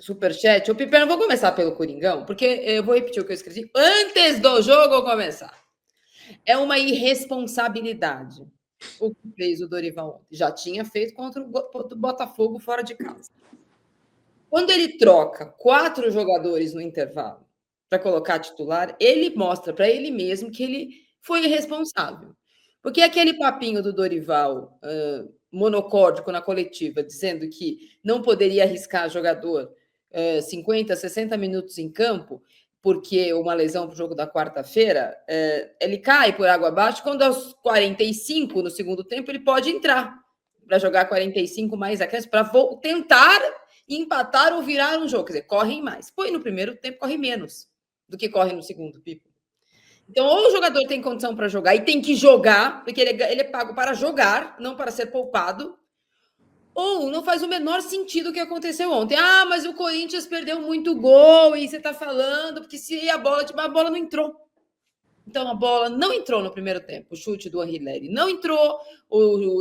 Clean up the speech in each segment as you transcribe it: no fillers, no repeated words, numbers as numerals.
superchat. Ô, Piper, eu vou começar pelo Coringão, porque eu vou repetir o que eu escrevi antes do jogo começar. É uma irresponsabilidade o que fez o Dorival ontem. Já tinha feito contra o Botafogo fora de casa. Quando ele troca 4 jogadores no intervalo para colocar titular, ele mostra para ele mesmo que ele foi irresponsável. Porque aquele papinho do Dorival, monocórdico na coletiva, dizendo que não poderia arriscar jogador 50, 60 minutos em campo, porque uma lesão para o jogo da quarta-feira, ele cai por água abaixo, quando aos 45 no segundo tempo, ele pode entrar para jogar 45 mais acréscimo, para tentar empatar ou virar um jogo. Quer dizer, correm mais. Põe no primeiro tempo, corre menos do que corre no segundo, Pipo. Então, ou o jogador tem condição para jogar e tem que jogar, porque ele é pago para jogar, não para ser poupado, ou não faz o menor sentido o que aconteceu ontem. Ah, mas o Corinthians perdeu muito gol e você está falando, porque se a bola não entrou. Então, a bola não entrou no primeiro tempo, o chute do Anrileri não entrou,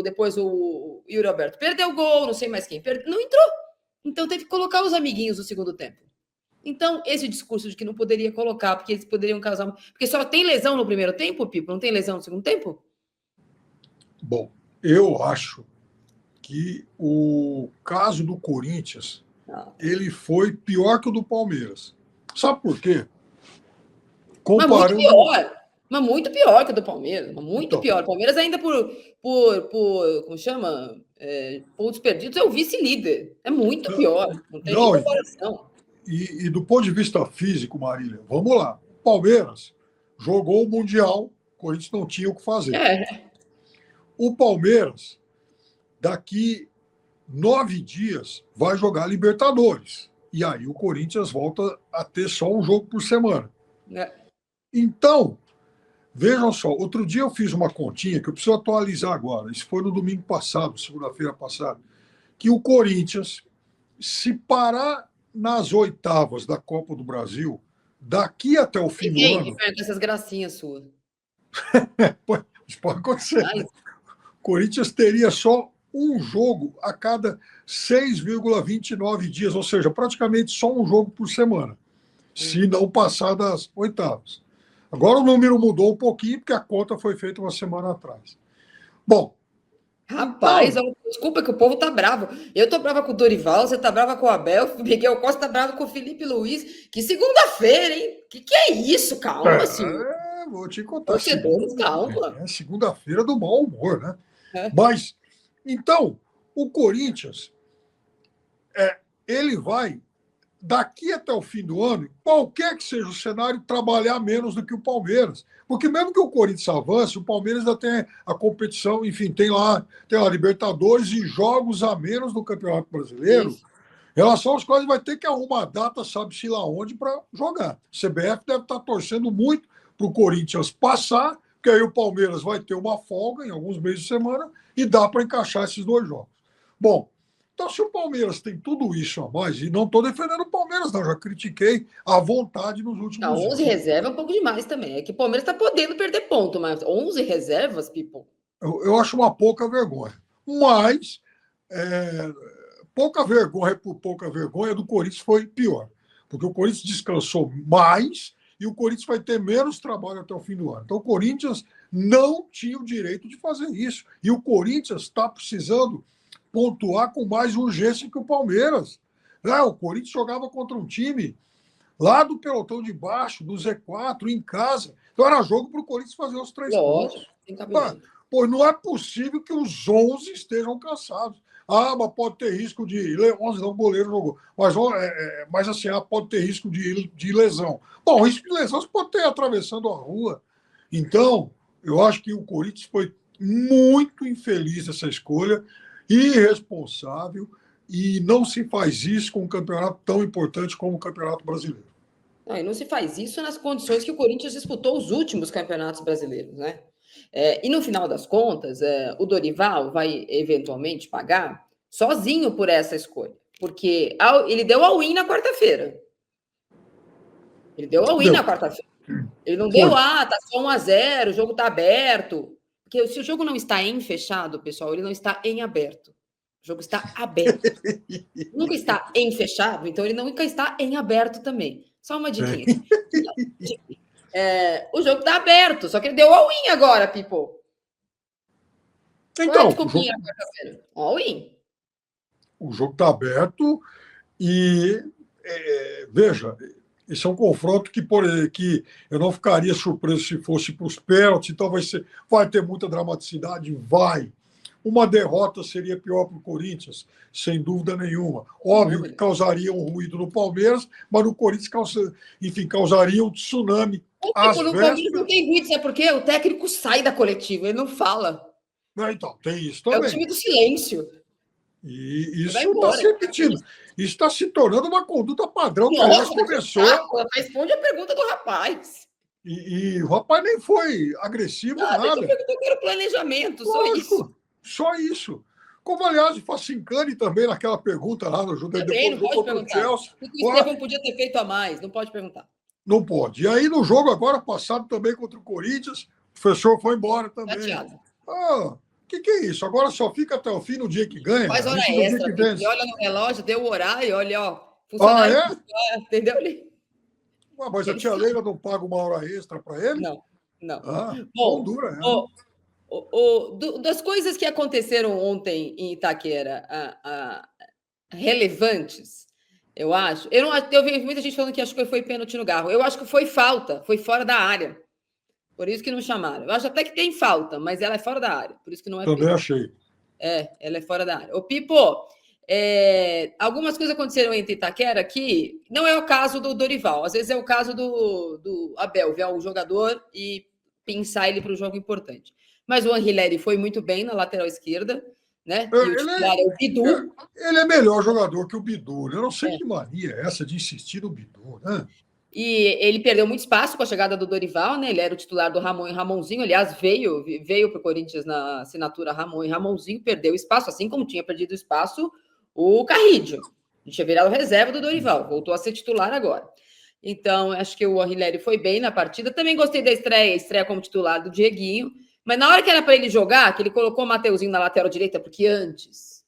depois o Yuri Alberto perdeu o gol, não sei mais quem perdeu, não entrou. Então, teve que colocar os amiguinhos no segundo tempo. Então, esse discurso de que não poderia colocar, porque eles poderiam causar... Porque só tem lesão no primeiro tempo, Pipo? Não tem lesão no segundo tempo? Bom, eu acho que o caso do Corinthians, ele foi pior que o do Palmeiras. Sabe por quê? Comparando... Mas muito pior que o do Palmeiras. Muito pior. O Palmeiras ainda como chama? Pontos perdidos é o vice-líder. É muito pior. Não tem nem comparação. E do ponto de vista físico, Marília, vamos lá. Palmeiras jogou o Mundial, o Corinthians não tinha o que fazer. O Palmeiras, daqui 9 dias, vai jogar Libertadores. E aí o Corinthians volta a ter só um jogo por semana. Então, vejam só, outro dia eu fiz uma continha que eu preciso atualizar agora. Isso foi no domingo passado, segunda-feira passada, que o Corinthians, se parar nas oitavas da Copa do Brasil, daqui até o fim do ano... com essas gracinhas suas. Isso pode acontecer. O Corinthians teria só um jogo a cada 6,29 dias, ou seja, praticamente só um jogo por semana, se não passar das oitavas. Agora o número mudou um pouquinho, porque a conta foi feita uma semana atrás. Bom, rapaz, desculpa que o povo tá bravo. Eu tô brava com o Dorival, você tá brava com o Abel, o Miguel Costa tá bravo com o Felipe Luiz. Que segunda-feira, hein? Que é isso? Calma, senhor. Vou te contar. Torcedores, calma. Segunda-feira do mau humor, né? Mas, então, o Corinthians, ele vai, daqui até o fim do ano, qualquer que seja o cenário, trabalhar menos do que o Palmeiras. Porque mesmo que o Corinthians avance, o Palmeiras ainda tem a competição, enfim, tem lá Libertadores e jogos a menos do Campeonato Brasileiro. Isso. Em relação às quais vai ter que arrumar data, sabe-se lá onde, para jogar. O CBF deve estar torcendo muito para o Corinthians passar, porque aí o Palmeiras vai ter uma folga em alguns meses de semana e dá para encaixar esses 2 jogos. Bom, então se o Palmeiras tem tudo isso a mais, e não estou defendendo o Palmeiras, não, já critiquei à vontade nos últimos anos. 11 reservas é um pouco demais também. É que o Palmeiras está podendo perder ponto, mas 11 reservas, Pipo? Eu acho uma pouca vergonha. Mas pouca vergonha por pouca vergonha do Corinthians foi pior. Porque o Corinthians descansou mais e o Corinthians vai ter menos trabalho até o fim do ano. Então o Corinthians não tinha o direito de fazer isso. E o Corinthians está precisando pontuar com mais urgência que o Palmeiras. O Corinthians jogava contra um time lá do pelotão de baixo, do Z4, em casa. Então era jogo para o Corinthians fazer os 3 pontos. Pois não é possível que os 11 estejam cansados. Mas pode ter risco de... 11 não, o goleiro jogou. Mas assim, pode ter risco de lesão. Bom, risco de lesão você pode ter atravessando a rua. Então, eu acho que o Corinthians foi muito infeliz nessa escolha, irresponsável, e não se faz isso com um campeonato tão importante como o Campeonato Brasileiro. E não se faz isso nas condições que o Corinthians disputou os últimos campeonatos brasileiros, né? E no final das contas, o Dorival vai eventualmente pagar sozinho por essa escolha, porque ele deu all-in na quarta-feira. Ele deu all-in na quarta-feira. Ele não deu, tá só 1-0, o jogo tá aberto. Porque se o jogo não está em fechado, pessoal, ele não está em aberto. O jogo está aberto. Nunca está em fechado, então ele nunca está em aberto também. Só uma diquinha. O jogo está aberto, só que ele deu all-in agora, Pipo. Qual é a Então, desculpinha na quarta-feira? All-in. o jogo está aberto e, veja, esse é um confronto que eu não ficaria surpreso se fosse para os pênaltis, então vai ter muita dramaticidade, vai. Uma derrota seria pior para o Corinthians, sem dúvida nenhuma. Óbvio que causaria um ruído no Palmeiras, mas no Corinthians, causaria um tsunami. No Palmeiras não tem ruído, sabe por quê? O técnico sai da coletiva, ele não fala. Então, tem isso também. É o time do silêncio. E isso está se repetindo. Isso está se tornando uma conduta padrão. Nossa, começou. Responde a pergunta do rapaz. E o rapaz nem foi agressivo, nada. Ele perguntou que era o planejamento, lógico, só isso. Como, aliás, o Facincani também naquela pergunta lá no jogo. Também não pode perguntar. O que o Estevão podia ter feito a mais, não pode perguntar. Não pode. E aí, no jogo agora passado também contra o Corinthians, o professor foi embora também. Que é isso? Agora só fica até o fim no dia que ganha. Faz hora extra. E olha no relógio, deu o horário, olha, ó. Funcionário, entendeu? Mas a tia Leila não paga uma hora extra para ele? Não. Bom, dura, das coisas que aconteceram ontem em Itaquera, relevantes, eu acho. Eu vi muita gente falando que acho que foi pênalti no Garro. Eu acho que foi falta, foi fora da área. Por isso que não chamaram. Eu acho até que tem falta, mas ela é fora da área. Por isso que não é Também pênalti. Achei. Ela é fora da área. Ô, Pipo, algumas coisas aconteceram entre Itaquera que não é o caso do Dorival. Às vezes é o caso do Abel, ver o jogador e pensar ele para o jogo importante. Mas o Anrileri foi muito bem na lateral esquerda, né? E o titular é o Bidu. Ele é melhor jogador que o Bidu. Eu não sei que mania é essa de insistir no Bidu, né? E ele perdeu muito espaço com a chegada do Dorival, né? Ele era o titular do Ramon e Ramonzinho. Aliás, veio para o Corinthians na assinatura Ramon e Ramonzinho, perdeu espaço, assim como tinha perdido espaço o Carrídio. A gente tinha virado reserva do Dorival, voltou a ser titular agora. Então, acho que o Anrileri foi bem na partida. Também gostei da estreia como titular do Dieguinho. Mas na hora que era para ele jogar, que ele colocou o Mateuzinho na lateral direita, porque antes.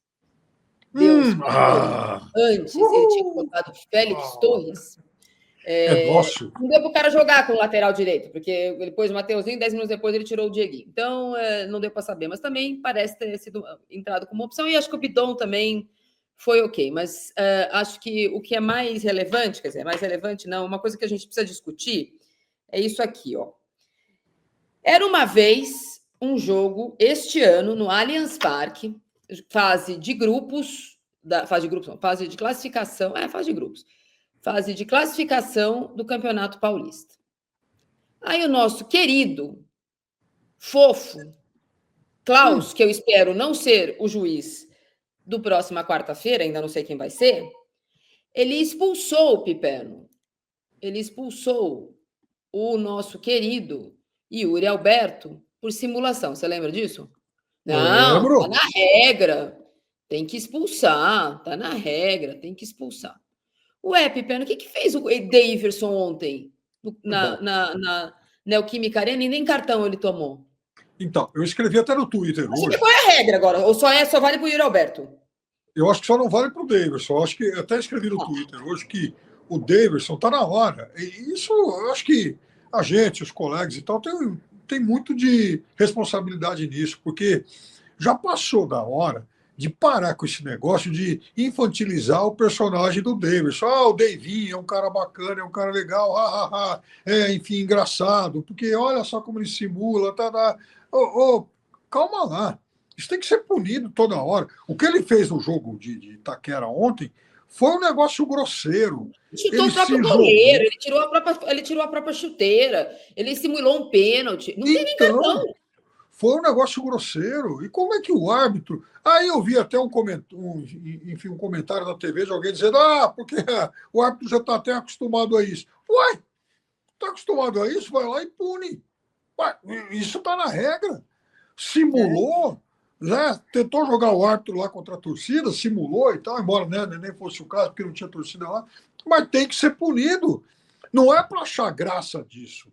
Antes ele tinha colocado Félix Torres. Nosso. Não deu para o cara jogar com o lateral direito, porque ele pôs o Mateuzinho, 10 minutos depois ele tirou o Dieguinho. Então, não deu para saber, mas também parece ter sido entrado como opção, e acho que o Bidon também foi ok. Mas acho que o que é mais relevante, quer dizer, mais relevante não, uma coisa que a gente precisa discutir é isso aqui, ó. Era uma vez um jogo, este ano, no Allianz Parque, fase de classificação, fase de grupos. Fase de classificação do Campeonato Paulista. Aí o nosso querido, fofo, Klaus, que eu espero não ser o juiz do próxima quarta-feira, ainda não sei quem vai ser, ele expulsou o Piperno. Ele expulsou o nosso querido Yuri Alberto por simulação. Você lembra disso? Não, tá na regra. Tem que expulsar. Tá na regra, tem que expulsar. Piperno, o que fez o Daverson ontem na Neoquímica Arena e nem cartão ele tomou? Então, eu escrevi até no Twitter hoje. Qual é a regra agora? Ou só vale para o Yuri Alberto? Eu acho que só não vale para o Daverson. Eu acho que até escrevi no Twitter hoje que o Daverson está na hora. E isso, eu acho que a gente, os colegas e tal, tem muito de responsabilidade nisso, porque já passou da hora de parar com esse negócio de infantilizar o personagem do Davidson. O Davinho é um cara bacana, é um cara legal, enfim, engraçado, porque olha só como ele simula, calma lá. Isso tem que ser punido toda hora. O que ele fez no jogo de Itaquera ontem foi um negócio grosseiro. Chutou o próprio goleiro, ele tirou a própria chuteira, ele simulou um pênalti. Não tem nem cartão. Foi um negócio grosseiro. E como é que o árbitro... Aí eu vi até um comentário na TV de alguém dizendo porque o árbitro já está até acostumado a isso. Uai, está acostumado a isso? Vai lá e pune. Uai, isso está na regra. Simulou, né? Tentou jogar o árbitro lá contra a torcida, simulou e tal, embora nem fosse o caso, porque não tinha torcida lá. Mas tem que ser punido. Não é para achar graça disso.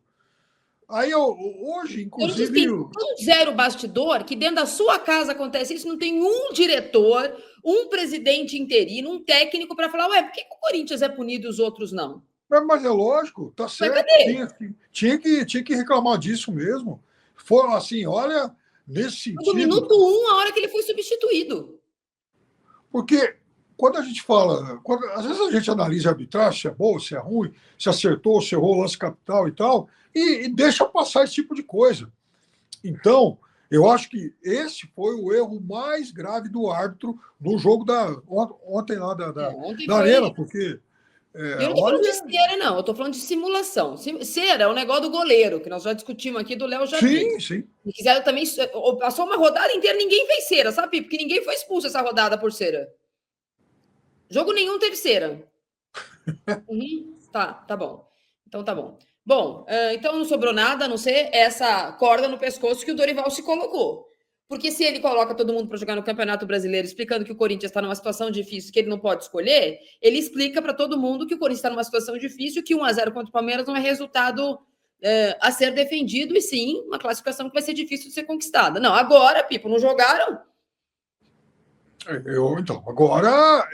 Aí, hoje, Corinthians inclusive. tem tão zero bastidor que dentro da sua casa acontece isso, não tem um diretor, um presidente interino, um técnico para falar, ué, por que o Corinthians é punido e os outros não? Mas é lógico, tá Mas certo. cadê? Tinha que reclamar disso mesmo. Foi assim, olha, nesse Do sentido, minuto 1, a hora que ele foi substituído. porque quando a gente fala, às vezes a gente analisa a arbitragem, se é boa, se é ruim, se acertou, se errou, lance capital e tal, e deixa passar esse tipo de coisa. Então, eu acho que esse foi o erro mais grave do árbitro no jogo ontem lá Ontem da foi. Arena, porque E eu não tô falando de olha. cera, não, eu tô falando de simulação. Cera é o negócio do goleiro, que nós já discutimos aqui do Léo Jardim. Sim, sim. E quiseram também. Passou uma rodada inteira, ninguém fez cera, sabe? Porque ninguém foi expulso essa rodada por cera. Jogo nenhum teve cera. Tá bom. Então tá bom. Bom, então não sobrou nada a não ser essa corda no pescoço que o Dorival se colocou. Porque se ele coloca todo mundo para jogar no Campeonato Brasileiro, explicando que o Corinthians está numa situação difícil, que ele não pode escolher, ele explica para todo mundo que o Corinthians está numa situação difícil, que 1-0 contra o Palmeiras não é resultado a ser defendido, e sim uma classificação que vai ser difícil de ser conquistada. Não, agora, Pipo, não jogaram? Então, agora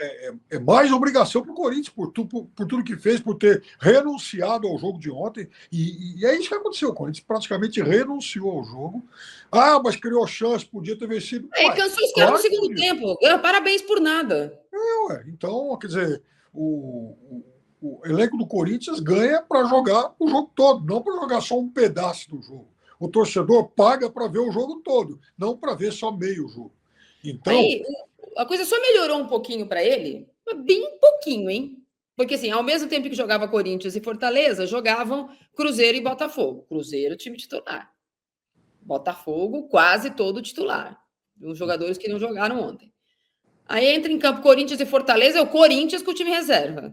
é mais obrigação para o Corinthians por tudo que fez, por ter renunciado ao jogo de ontem. E é isso que aconteceu. O Corinthians praticamente renunciou ao jogo. Ah, mas criou chance, podia ter vencido. Aí Ué, cansou os caras no claro que segundo podia. tempo. Parabéns por nada. Ué, então, quer dizer, o elenco do Corinthians ganha para jogar o jogo todo, não para jogar só um pedaço do jogo. O torcedor paga para ver o jogo todo, não para ver só meio jogo. Então, Aí a coisa só melhorou um pouquinho para ele, mas bem pouquinho, hein? Porque assim, ao mesmo tempo que jogava Corinthians e Fortaleza, jogavam Cruzeiro e Botafogo. Cruzeiro, time titular. Botafogo, quase todo titular. Os jogadores que não jogaram ontem. Aí entra em campo Corinthians e Fortaleza, é o Corinthians com o time reserva.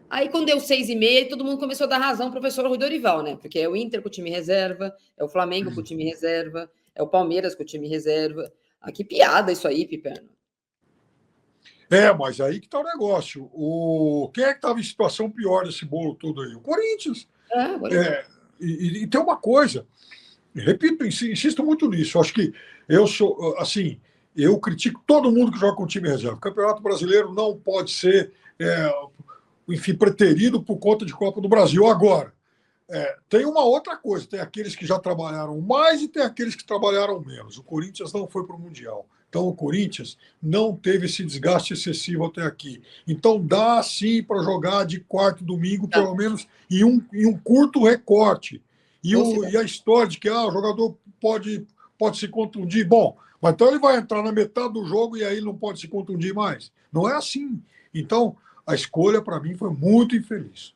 Aí, quando deu 6h30, todo mundo começou a dar razão ao professor Rui Dorival, né? Porque é o Inter com o time reserva, é o Flamengo com o time reserva, é o Palmeiras com o time reserva. Ah, que piada isso aí, Piperno. mas aí que tá o negócio. Quem é que estava em situação pior desse bolo todo aí? O Corinthians. Agora... E tem uma coisa, repito, insisto muito nisso. Acho que eu sou, assim, eu critico todo mundo que joga com time reserva. O Campeonato Brasileiro não pode ser, enfim, preterido por conta de Copa do Brasil. Agora, tem uma outra coisa: tem aqueles que já trabalharam mais e tem aqueles que trabalharam menos. O Corinthians não foi para o Mundial. Então, o Corinthians não teve esse desgaste excessivo até aqui. Então, dá sim para jogar de quarto e domingo, pelo menos em um curto recorte. E a história de que o jogador pode se contundir. Bom, mas então ele vai entrar na metade do jogo e aí não pode se contundir mais. Não é assim. Então, a escolha, para mim, foi muito infeliz.